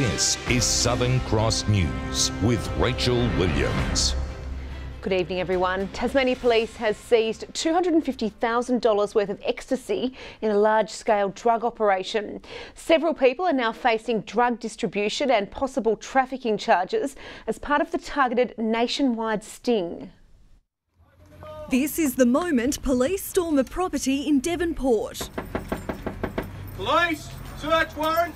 This is Southern Cross News with Rachel Williams. Good evening, everyone. Tasmania Police has seized $250,000 worth of ecstasy in a large-scale drug operation. Several people are now facing drug distribution and possible trafficking charges as part of the targeted nationwide sting. This is the moment police storm a property in Devonport. Police! Search warrant!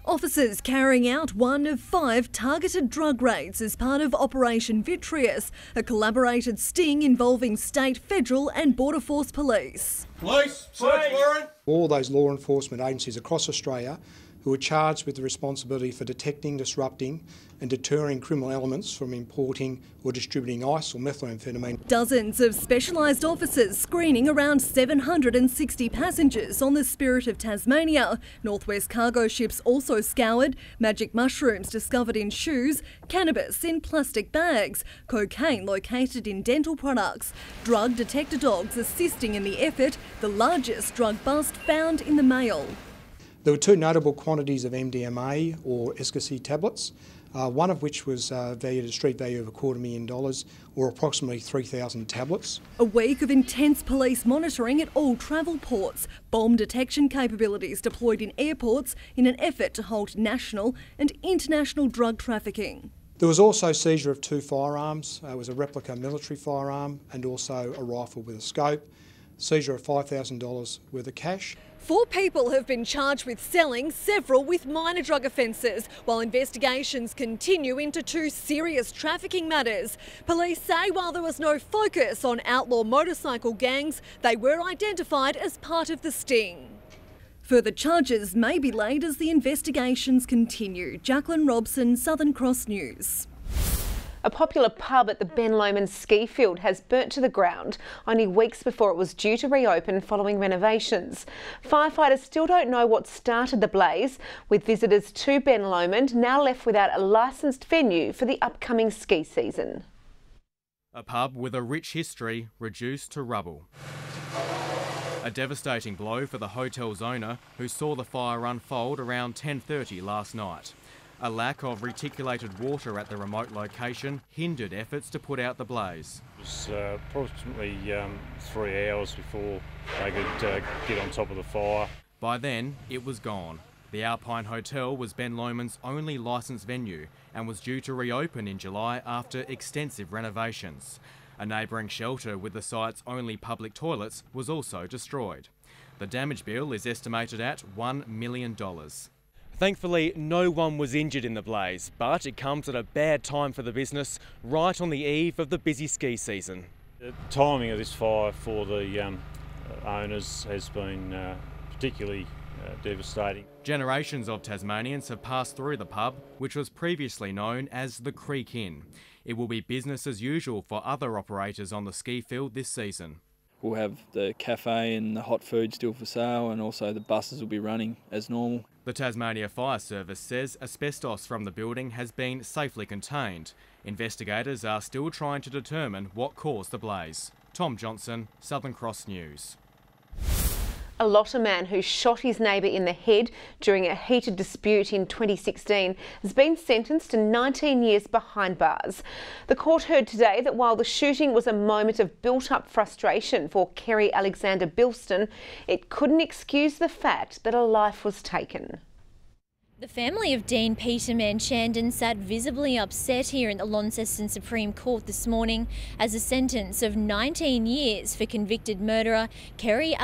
Officers carrying out one of 5 targeted drug raids as part of Operation Vitreous, a collaborated sting involving state, federal and border force police. Police! Search warrant! All those law enforcement agencies across Australia who are charged with the responsibility for detecting, disrupting and deterring criminal elements from importing or distributing ice or methamphetamine. Dozens of specialised officers screening around 760 passengers on the Spirit of Tasmania. Northwest cargo ships also scoured, magic mushrooms discovered in shoes, cannabis in plastic bags, cocaine located in dental products, drug detector dogs assisting in the effort, the largest drug bust found in the mail. There were 2 notable quantities of MDMA or ecstasy tablets, one of which was valued at a street value of $250,000 or approximately 3,000 tablets. A week of intense police monitoring at all travel ports, bomb detection capabilities deployed in airports in an effort to halt national and international drug trafficking. There was also seizure of 2 firearms. It was a replica military firearm and also a rifle with a scope. Seizure of $5,000 worth of cash. 4 people have been charged with selling, several with minor drug offences, while investigations continue into 2 serious trafficking matters. Police say while there was no focus on outlaw motorcycle gangs, they were identified as part of the sting. Further charges may be laid as the investigations continue. Jacqueline Robson, Southern Cross News. A popular pub at the Ben Lomond ski field has burnt to the ground only weeks before it was due to reopen following renovations. Firefighters still don't know what started the blaze, with visitors to Ben Lomond now left without a licensed venue for the upcoming ski season. A pub with a rich history reduced to rubble. A devastating blow for the hotel's owner, who saw the fire unfold around 10:30 last night. A lack of reticulated water at the remote location hindered efforts to put out the blaze. It was approximately 3 hours before they could get on top of the fire. By then, it was gone. The Alpine Hotel was Ben Lomond's only licensed venue and was due to reopen in July after extensive renovations. A neighbouring shelter with the site's only public toilets was also destroyed. The damage bill is estimated at $1 million. Thankfully, no one was injured in the blaze, but it comes at a bad time for the business, right on the eve of the busy ski season. The timing of this fire for the owners has been particularly devastating. Generations of Tasmanians have passed through the pub, which was previously known as the Creek Inn. It will be business as usual for other operators on the ski field this season. We'll have the cafe and the hot food still for sale, and also the buses will be running as normal. The Tasmania Fire Service says asbestos from the building has been safely contained. Investigators are still trying to determine what caused the blaze. Tom Johnson, Southern Cross News. A Lotta man who shot his neighbour in the head during a heated dispute in 2016 has been sentenced to 19 years behind bars. The court heard today that while the shooting was a moment of built-up frustration for Kerry Bilson, it couldn't excuse the fact that a life was taken. The family of Dean Peterman Chandon sat visibly upset here in the Launceston Supreme Court this morning as a sentence of 19 years for convicted murderer Kerry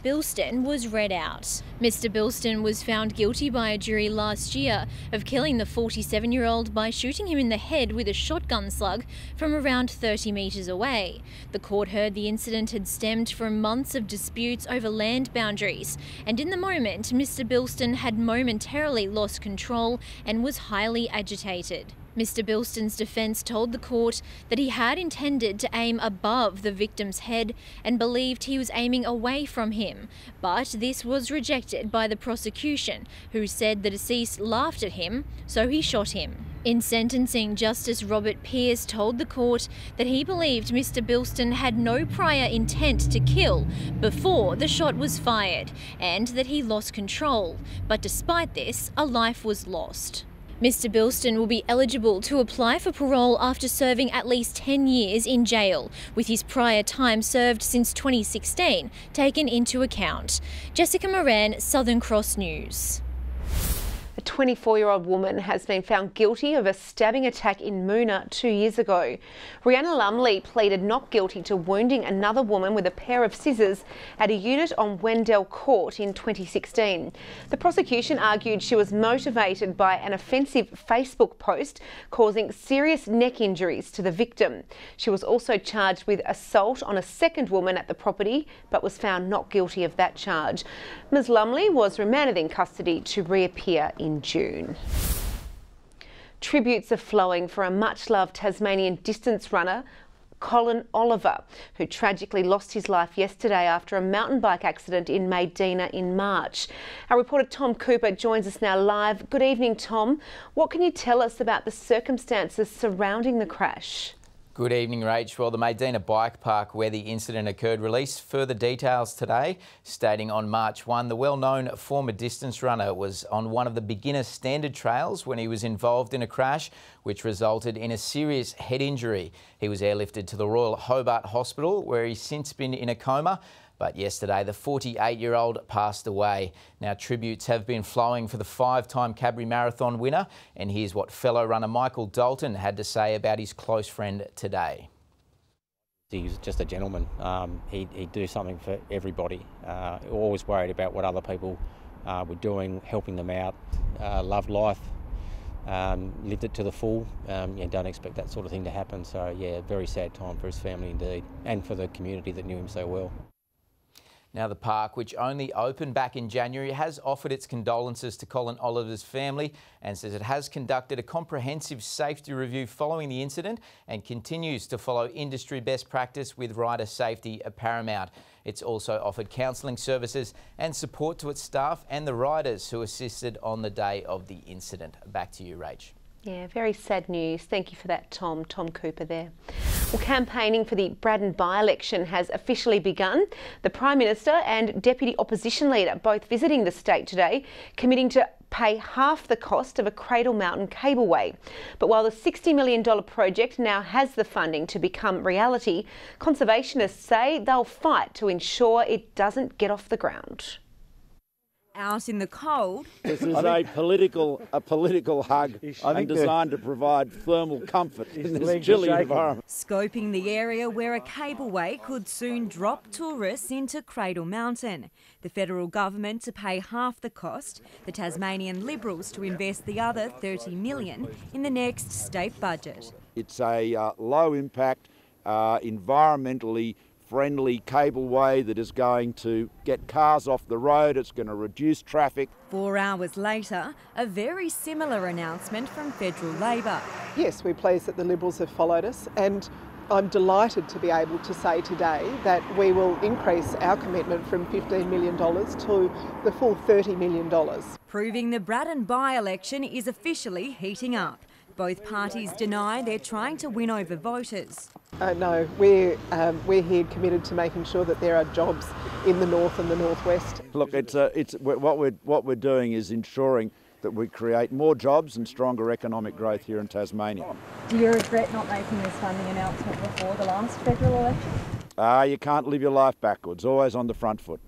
Bilson was read out. Mr Bilson was found guilty by a jury last year of killing the 47-year-old by shooting him in the head with a shotgun slug from around 30 metres away. The court heard the incident had stemmed from months of disputes over land boundaries, and in the moment Mr Bilson had momentarily lost control and was highly agitated. Mr Bilston's defence told the court that he had intended to aim above the victim's head and believed he was aiming away from him, but this was rejected by the prosecution, who said the deceased laughed at him, so he shot him. In sentencing, Justice Robert Pearce told the court that he believed Mr Bilson had no prior intent to kill before the shot was fired and that he lost control, but despite this, a life was lost. Mr Bilson will be eligible to apply for parole after serving at least 10 years in jail, with his prior time served since 2016 taken into account. Jessica Moran, Southern Cross News. A 24-year-old woman has been found guilty of a stabbing attack in Moona 2 years ago. Brianna Lumley pleaded not guilty to wounding another woman with a pair of scissors at a unit on Wendell Court in 2016. The prosecution argued she was motivated by an offensive Facebook post causing serious neck injuries to the victim. She was also charged with assault on a second woman at the property, but was found not guilty of that charge. Ms Lumley was remanded in custody to reappear in June. Tributes are flowing for a much-loved Tasmanian distance runner, Colin Oliver, who tragically lost his life yesterday after a mountain bike accident in Maydena in March. Our reporter Tom Cooper joins us now live. Good evening, Tom. What can you tell us about the circumstances surrounding the crash? Good evening, Rach. Well, the Maydena Bike Park where the incident occurred released further details today, stating on March 1 the well-known former distance runner was on one of the beginner standard trails when he was involved in a crash which resulted in a serious head injury. He was airlifted to the Royal Hobart Hospital where he's since been in a coma. But yesterday, the 48-year-old passed away. Now, tributes have been flowing for the 5-time Cableway Marathon winner. And here's what fellow runner Michael Dalton had to say about his close friend today. He was just a gentleman. He'd do something for everybody. Always worried about what other people were doing, helping them out. Loved life, lived it to the full. Don't expect that sort of thing to happen. So, yeah, very sad time for his family indeed, and for the community that knew him so well. Now, the park, which only opened back in January, has offered its condolences to Colin Oliver's family and says it has conducted a comprehensive safety review following the incident and continues to follow industry best practice with rider safety paramount. It's also offered counselling services and support to its staff and the riders who assisted on the day of the incident. Back to you, Rach. Yeah, very sad news. Thank you for that, Tom. Tom Cooper there. Well, campaigning for the Braddon by-election has officially begun. The Prime Minister and Deputy Opposition Leader both visiting the state today, committing to pay half the cost of a Cradle Mountain cableway. But while the $60 million project now has the funding to become reality, conservationists say they'll fight to ensure it doesn't get off the ground. Out in the cold. This is a political hug and designed to provide thermal comfort in this chilly environment. Scoping the area where a cableway could soon drop tourists into Cradle Mountain. The federal government to pay half the cost, the Tasmanian Liberals to invest the other $30 million in the next state budget. It's a low impact, environmentally friendly cableway that is going to get cars off the road. It's going to reduce traffic. 4 hours later, a very similar announcement from federal Labor. Yes, we're pleased that the Liberals have followed us, and I'm delighted to be able to say today that we will increase our commitment from $15 million to the full $30 million. Proving the Braddon by-election is officially heating up. Both parties deny they're trying to win over voters. No, we're here committed to making sure that there are jobs in the north and the northwest. Look, what we're doing is ensuring that we create more jobs and stronger economic growth here in Tasmania. Do you regret not making this funding announcement before the last federal election? You can't live your life backwards, always on the front foot.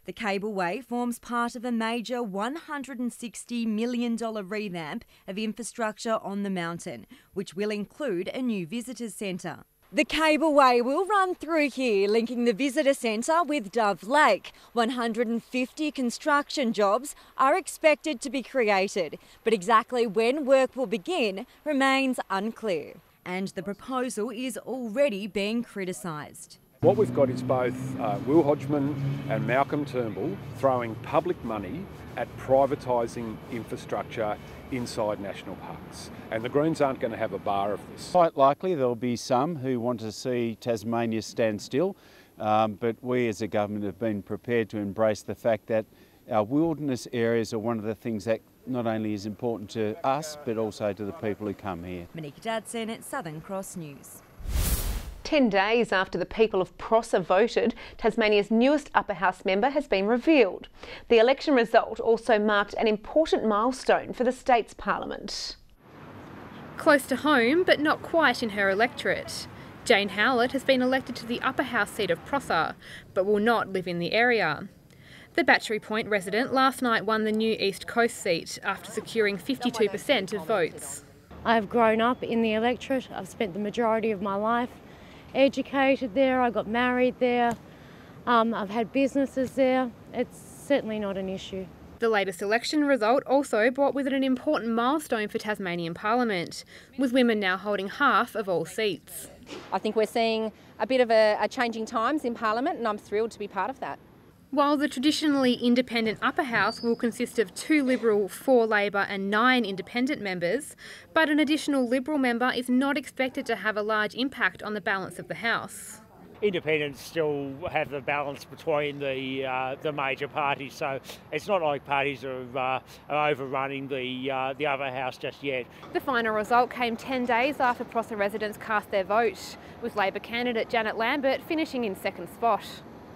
The cableway forms part of a major $160 million revamp of infrastructure on the mountain, which will include a new visitors centre. The cableway will run through here, linking the visitor centre with Dove Lake. 150 construction jobs are expected to be created, but exactly when work will begin remains unclear. And the proposal is already being criticised. What we've got is both Will Hodgman and Malcolm Turnbull throwing public money at privatising infrastructure inside national parks. And the Greens aren't going to have a bar of this. Quite likely there'll be some who want to see Tasmania stand still, but we as a government have been prepared to embrace the fact that our wilderness areas are one of the things that not only is important to us, but also to the people who come here. Monica Dadson at Southern Cross News. 10 days after the people of Prosser voted, Tasmania's newest upper house member has been revealed. The election result also marked an important milestone for the state's parliament. Close to home, but not quite in her electorate. Jane Howlett has been elected to the upper house seat of Prosser, but will not live in the area. The Battery Point resident last night won the new East Coast seat after securing 52% of votes. I've grown up in the electorate. I've spent the majority of my life educated there. I got married there. I've had businesses there. It's certainly not an issue. The latest election result also brought with it an important milestone for Tasmanian Parliament, with women now holding half of all seats. I think we're seeing a bit of a changing times in Parliament, and I'm thrilled to be part of that. While the traditionally independent upper house will consist of 2 Liberal, 4 Labor and 9 independent members, but an additional Liberal member is not expected to have a large impact on the balance of the House. Independents still have the balance between the major parties, so it's not like parties are overrunning the other house just yet. The final result came 10 days after Prosser residents cast their vote, with Labor candidate Janet Lambert finishing in second spot.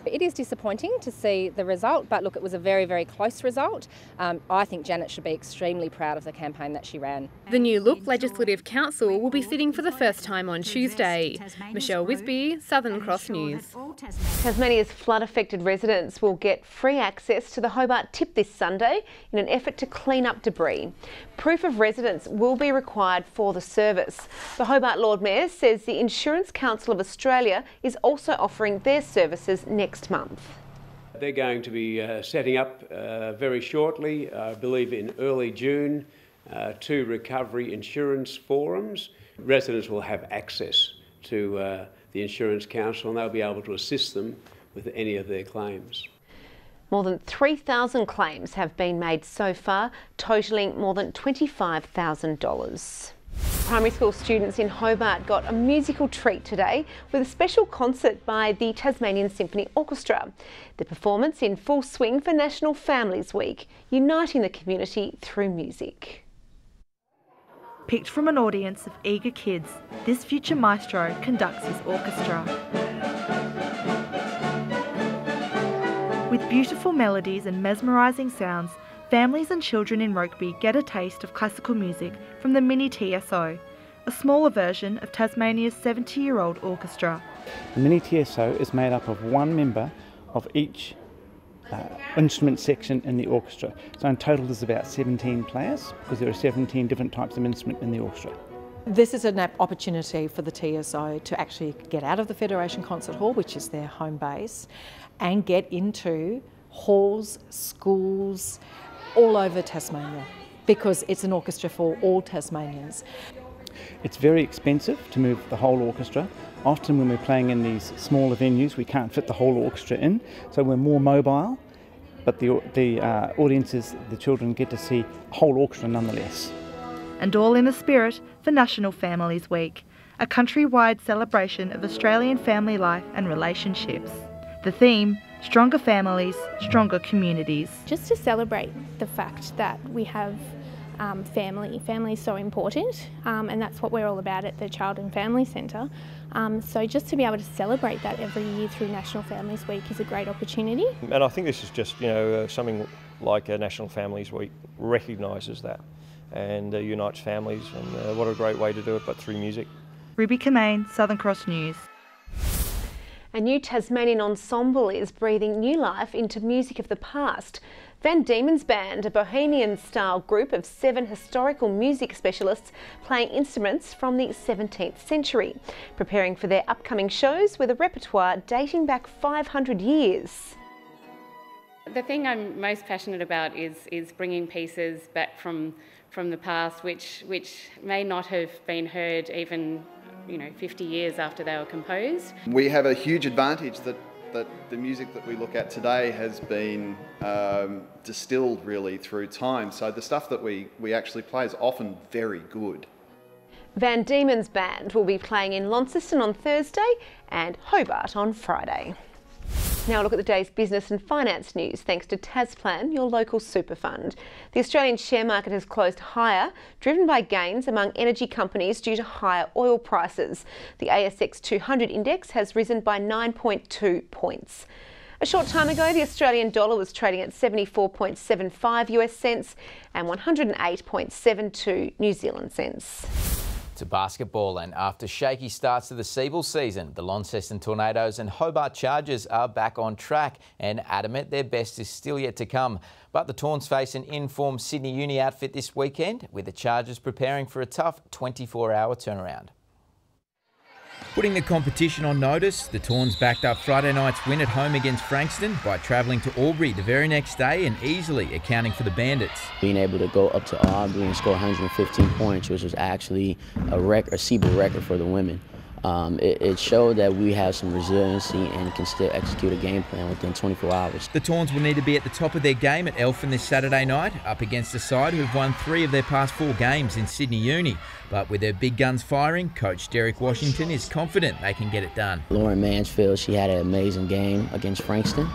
It is disappointing to see the result, but look, it was a very, very close result. I think Janet should be extremely proud of the campaign that she ran. The New Look Legislative Council will be sitting for the first time on Tuesday. Michelle Wisby, Southern Cross News. Tasmania's flood-affected residents will get free access to the Hobart Tip this Sunday in an effort to clean up debris. Proof of residence will be required for the service. The Hobart Lord Mayor says the Insurance Council of Australia is also offering their services next month. They're going to be setting up very shortly, I believe in early June, 2 recovery insurance forums. Residents will have access to the Insurance Council and they'll be able to assist them with any of their claims. More than 3,000 claims have been made so far, totalling more than $25,000. Primary school students in Hobart got a musical treat today with a special concert by the Tasmanian Symphony Orchestra. The performance in full swing for National Families Week, uniting the community through music. Picked from an audience of eager kids, this future maestro conducts his orchestra. With beautiful melodies and mesmerising sounds, families and children in Rokeby get a taste of classical music from the Mini TSO, a smaller version of Tasmania's 70-year-old orchestra. The Mini TSO is made up of 1 member of each instrument section in the orchestra. So in total there's about 17 players because there are 17 different types of instrument in the orchestra. This is an opportunity for the TSO to actually get out of the Federation Concert Hall, which is their home base, and get into halls, schools, all over Tasmania, because it's an orchestra for all Tasmanians. It's very expensive to move the whole orchestra. Often when we're playing in these smaller venues we can't fit the whole orchestra in, so we're more mobile, but the audiences, the children get to see a whole orchestra nonetheless. And all in the spirit for National Families Week, a countrywide celebration of Australian family life and relationships. The theme, Stronger Families, Stronger Communities. Just to celebrate the fact that we have family. Family is so important, and that's what we're all about at the Child and Family Centre. So just to be able to celebrate that every year through National Families Week is a great opportunity. And I think this is just, something like a National Families Week recognises that and unites families, and what a great way to do it, but through music. Ruby Kamain, Southern Cross News. A new Tasmanian ensemble is breathing new life into music of the past. Diemens Band, a bohemian-style group of 7 historical music specialists playing instruments from the 17th century, preparing for their upcoming shows with a repertoire dating back 500 years. The thing I'm most passionate about is bringing pieces back from the past, which may not have been heard even 50 years after they were composed. We have a huge advantage that the music that we look at today has been distilled really through time. So the stuff that we actually play is often very good. Diemens Band will be playing in Launceston on Thursday and Hobart on Friday. Now a look at the day's business and finance news thanks to Tasplan, your local super fund. The Australian share market has closed higher, driven by gains among energy companies due to higher oil prices. The ASX 200 index has risen by 9.2 points. A short time ago, the Australian dollar was trading at 74.75 US cents and 108.72 New Zealand cents. To basketball, and after shaky starts to the Siebel season, the Launceston Tornadoes and Hobart Chargers are back on track and adamant their best is still yet to come. But the Tawns face an in-form Sydney Uni outfit this weekend, with the Chargers preparing for a tough 24-hour turnaround. Putting the competition on notice, the Tawns backed up Friday night's win at home against Frankston by travelling to Albury the very next day and easily accounting for the Bandits. Being able to go up to Albury and score 115 points, which was actually a Siebel record for the women. It showed that we have some resiliency and can still execute a game plan within 24 hours. The Tawns will need to be at the top of their game at Elphin this Saturday night, up against a side who've won 3 of their past 4 games in Sydney Uni. But with their big guns firing, coach Derek Washington is confident they can get it done. Lauren Mansfield, she had an amazing game against Frankston.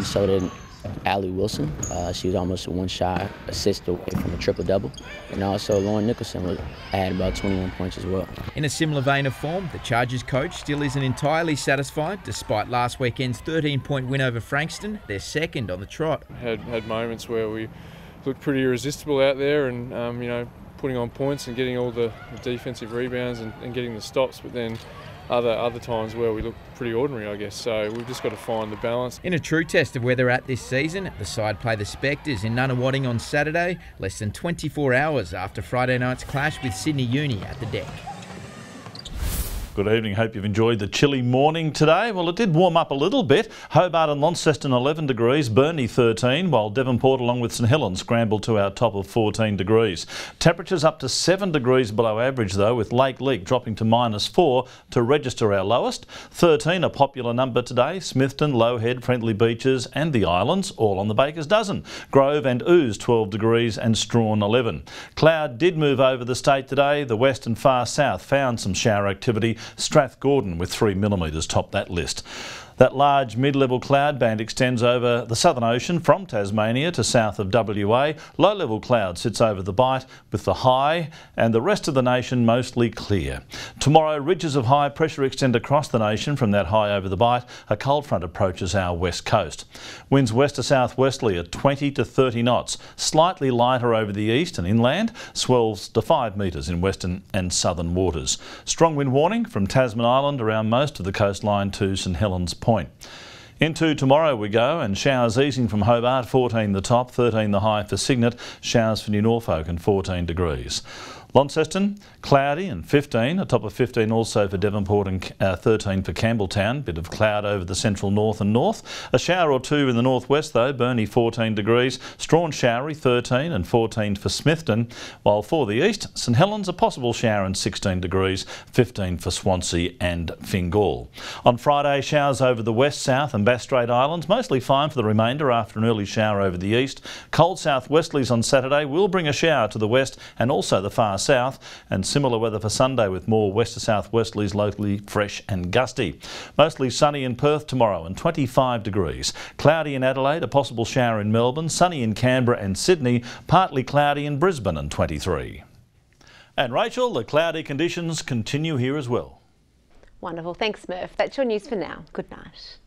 So did Allie Wilson. She was almost a one-shot assist away from a triple-double. And also Lauren Nicholson had about 21 points as well. In a similar vein of form, the Chargers coach still isn't entirely satisfied despite last weekend's 13-point win over Frankston, their second on the trot. Had moments where we looked pretty irresistible out there and, you know, putting on points and getting all the defensive rebounds and getting the stops, but then other times where we look pretty ordinary, I guess. So we've just got to find the balance. In a true test of where they're at this season, the side play the Spectres in Nunawading on Saturday, less than 24 hours after Friday night's clash with Sydney Uni at the deck. Good evening. Hope you've enjoyed the chilly morning today. Well, it did warm up a little bit. Hobart and Launceston 11 degrees, Burnie 13, while Devonport along with St Helens scrambled to our top of 14 degrees. Temperatures up to 7 degrees below average though, with Lake Leak dropping to -4 to register our lowest. 13 a popular number today. Smithton, Lowhead, Friendly Beaches and the Islands all on the baker's dozen. Grove and Ooze 12 degrees and Strawn 11. Cloud did move over the state today. The west and far south found some shower activity. Strathgordon with 3 millimetres topped that list. That large mid-level cloud band extends over the Southern Ocean from Tasmania to south of WA. Low-level cloud sits over the Bight with the high and the rest of the nation mostly clear. Tomorrow, ridges of high pressure extend across the nation from that high over the Bight. A cold front approaches our west coast. Winds west to southwesterly at 20 to 30 knots. Slightly lighter over the east and inland. Swells to 5 metres in western and southern waters. Strong wind warning from Tasman Island around most of the coastline to St Helens Point. Into tomorrow we go, and showers easing from Hobart, 14 the top, 13 the high for Cygnet, showers for New Norfolk and 14 degrees. Launceston, cloudy and 15, a top of 15 also for Devonport and 13 for Campbelltown. Bit of cloud over the central north and north. A shower or 2 in the northwest though, Burnie 14 degrees, Strawn showery 13 and 14 for Smithton. While for the east, St Helens a possible shower and 16 degrees, 15 for Swansea and Fingal. On Friday, showers over the west, south and Bass Strait Islands, mostly fine for the remainder after an early shower over the east. Cold southwesterlies on Saturday will bring a shower to the west and also the far south, and similar weather for Sunday with more west to southwesterlies locally fresh and gusty. Mostly sunny in Perth tomorrow and 25 degrees. Cloudy in Adelaide, a possible shower in Melbourne, sunny in Canberra and Sydney, partly cloudy in Brisbane and 23. And Rachel, the cloudy conditions continue here as well. Wonderful. Thanks, Murph. That's your news for now. Good night.